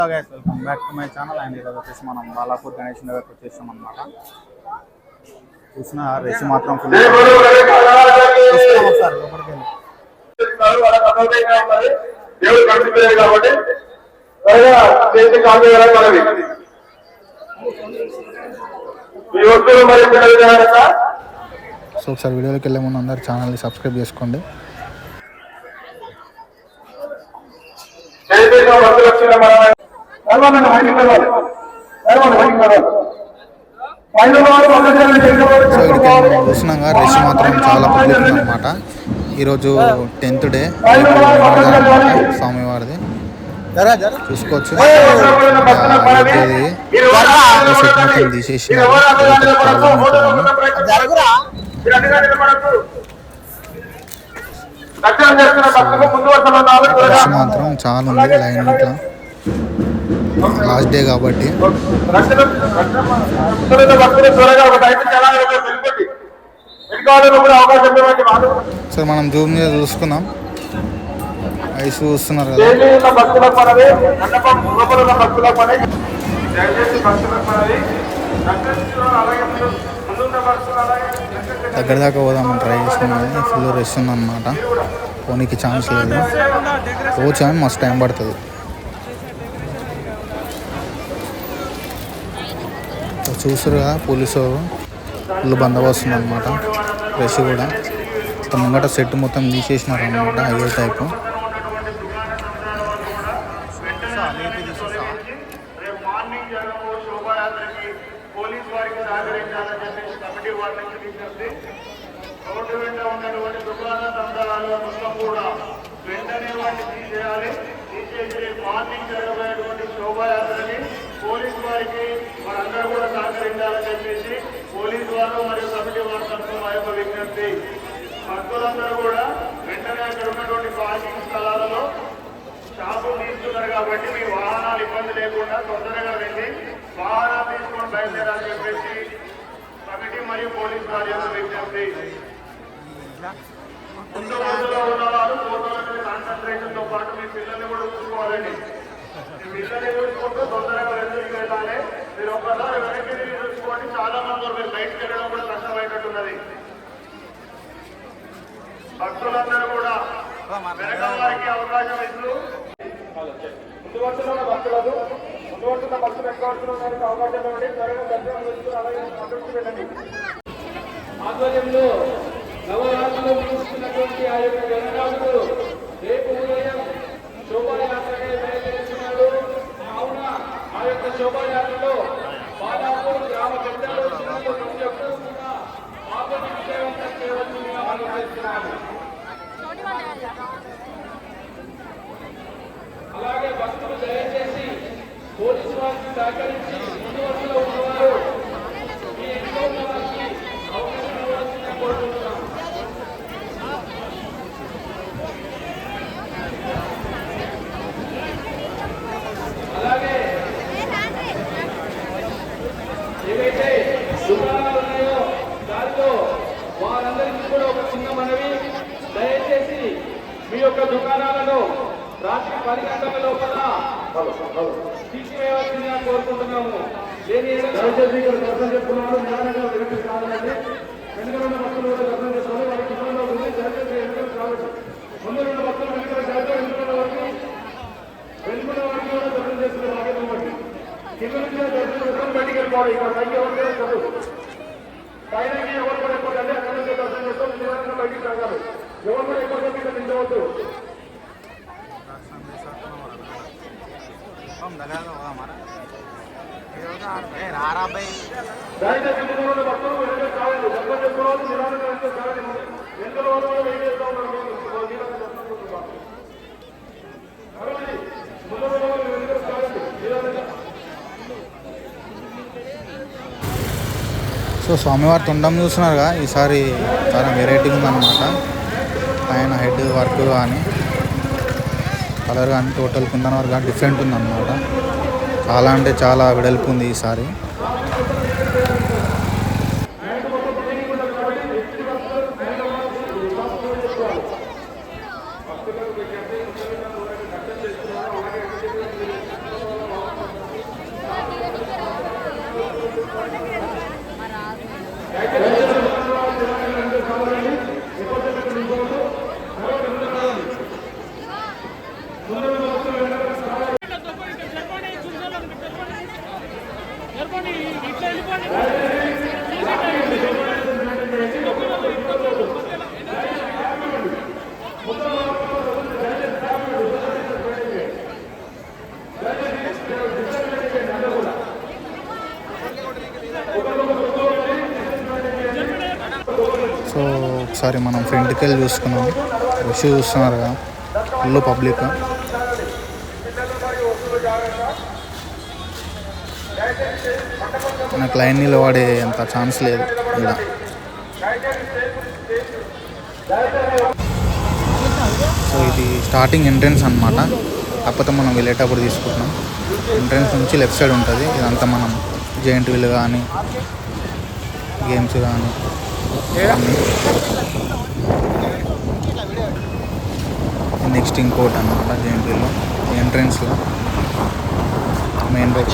Welcome back to my channel. And ఈరోజు వచ్చేసి మనం బాలాపూర్ గణేష్ నగర్కి వచ్చేసాం అనమాట. చూసిన రష్ మాత్రం ఫుల్. సార్ లోపలికి సో ఒకసారి వీడియోలోకి వెళ్ళే ముందు అందరు ఛానల్ని సబ్స్క్రైబ్ చేసుకోండి. చూసినాక రష్ మాత్రం చాలా పబ్లిక్ అనమాట. ఈరోజు 10th డే స్వామివారిది చూసుకోవచ్చు. సెట్ మొత్తం తీసేసి రష్ మాత్రం చాలా ఉంది. లైన్ ఇట్లా లాస్ట్ డే కాబట్టి సార్ మనం జూమ్ మీద చూసుకున్నాం. ఐస్ చూస్తున్నారు కదా. దగ్గర దాకా పోదామని ట్రై చేస్తున్నాం. ఫుల్ రష్ ఉందన్నమాట. పోనీకి ఛాన్స్ లేదు. పోవచ్చు అని మస్తు టైం పడుతుంది. చూసారు కదా పోలీసు ఫుల్ బందోబస్తు అనమాట. రష్ కూడా ముంగట సెట్ మొత్తం తీసేసినారు అనమాట. అయ్యే టైపు పోలీసు వారికి మనందరూ కూడా సహకరించాలని చెప్పేసి పోలీసు వారు మరియు కమిటీ వారి తరఫున మా యొక్క విజ్ఞప్తి. భక్తులందరూ కూడా వెంటనే అక్కడ ఉన్నటువంటి పార్కింగ్ స్థలాలలో షాపులు తీసుకున్నారు కాబట్టి మీ వాహనాలు ఇబ్బంది లేకుండా తొందరగా వెళ్ళి వాహనాలు తీసుకొని బయలుదేరాలని చెప్పేసి కమిటీ మరియు పోలీసు వారి యొక్క విజ్ఞప్తి. ముందు రోజుల్లో ఉన్న వారు ఫోటోల మీద కాన్సన్ట్రేషన్ తో పాటు మీ పిల్లల్ని కూడా చూసుకోవాలండి. పిల్లల్ని చూసుకుంటూ తొందరగా వెళ్ళాలి. మీరు ఒక్కసారి వెనక్కి తిరిగి చూసుకోండి. చాలా మంది మీరు బయటకు వెళ్ళడం కూడా కష్టమైనట్టున్నది. భక్తులందరూ కూడా వెనక వారికి అవకాశం ఇస్తూ ముందు వస్తున్న భక్తులకు ఎక్కవస్తున్న వారికి అవకాశం ఇవ్వండి. త్వరగా దర్శనం చేస్తూ అలాగే సంతృప్తి వెళ్ళండి. ఆధ్వర్యంలో నవరాత్రులు ముగిస్తున్నటువంటి ఆ యొక్క గణనాథుడు రేపు ఉదయం శోభాయాత్రగా బయలుదేరుతున్నాడు. కావున ఆ యొక్క శోభాయాత్రలో బాలాపూర్ గ్రామ పెద్దలు చిన్నలు ప్రతి ఒక్కరూ కూడా పాపని విజయవంతం చేయవలసిందిగా మనం చేస్తున్నాము. అలాగే భక్తులు దయచేసి పోలీసు వారికి సహకరించి ముందు వరుసలో ఉన్నవారు మీ ఇంట్లో ఉన్న వారికి అవకాశం ఇవ్వాల్సిందిగా కోరుకుంటున్నాం. అలాగే ఏవైతే దుకాణాలు ఉన్నాయో దాంట్లో వారందరికీ కూడా ఒక చిన్న మనవి. దయచేసి మీ యొక్క దుకాణాలను రాత్రి 10 గంటల లోపల తీసివేయవలసిందిగా కోరుకుంటున్నాము. దయచేసి ఇక్కడ దర్శనం చెప్పుకున్నాడు నిదానంగా వెనక్కి కావాలండి. వెనుక ఉన్న భక్తులు కూడా దర్శనం చేసుకోవాలి. వారికి ఇబ్బంది అవుతుంది. దయచేసి వెనుకలు కావచ్చు. ముందు రెండు భక్తులు వెనుక వెనుకున్న వారికి కూడా దర్శనం చేసుకునే భాగ్యం ఇవ్వండి. కింద నుంచి దర్శనం బయటికి వెళ్ళిపోవాలి. ఇక్కడ పైకి ఎవరు చదువు పైన ఎవరు కూడా ఎక్కువ అక్కడ నుంచి దర్శనం చేస్తాం. నిదానంగా బయటికి రాగాలి. ఎవరు కూడా ఎక్కువ మీద నించవద్దు. భక్తులు వెనుక కావాలి. దర్శనం చేసుకోవాలి. నిదానంగా వెళ్తే కావాలి. వెనుకల వాళ్ళు కూడా వెయిట్ చేస్తూ ఉన్నారు. సో స్వామివారి తొండం చూస్తున్నారుగా. ఈసారి చాలా వెరైటీగా ఉందన్నమాట. ఆయన హెడ్ వర్క్ కానీ కలర్ కానీ టోటల్ కుందన్ వర్క్ కానీ డిఫరెంట్ ఉందన్నమాట. చాలా అంటే చాలా వెడల్పు ఉంది ఈసారి. ఒకసారి మనం ఫ్రంట్కి వెళ్ళి చూసుకున్నాం. రష్ చూస్తున్నారుగా, ఫుల్ పబ్లిక్. నాకు లైన్ నిలబడే అంత ఛాన్స్ లేదు ఇలా. సో ఇది స్టార్టింగ్ ఎంట్రన్స్ అన్నమాట. కాకపోతే మనం వెళ్ళేటప్పుడు తీసుకుంటున్నాం. ఎంట్రన్స్ నుంచి లెఫ్ట్ సైడ్ ఉంటుంది. ఇదంతా మనం జైంట్ వీల్ కానీ గేమ్స్ కానీ నెక్స్ట్ ఇంకోటి అన్నమాట జైంట్ వీల్ ఎంట్రన్స్లో మెయిన్ రోడ్.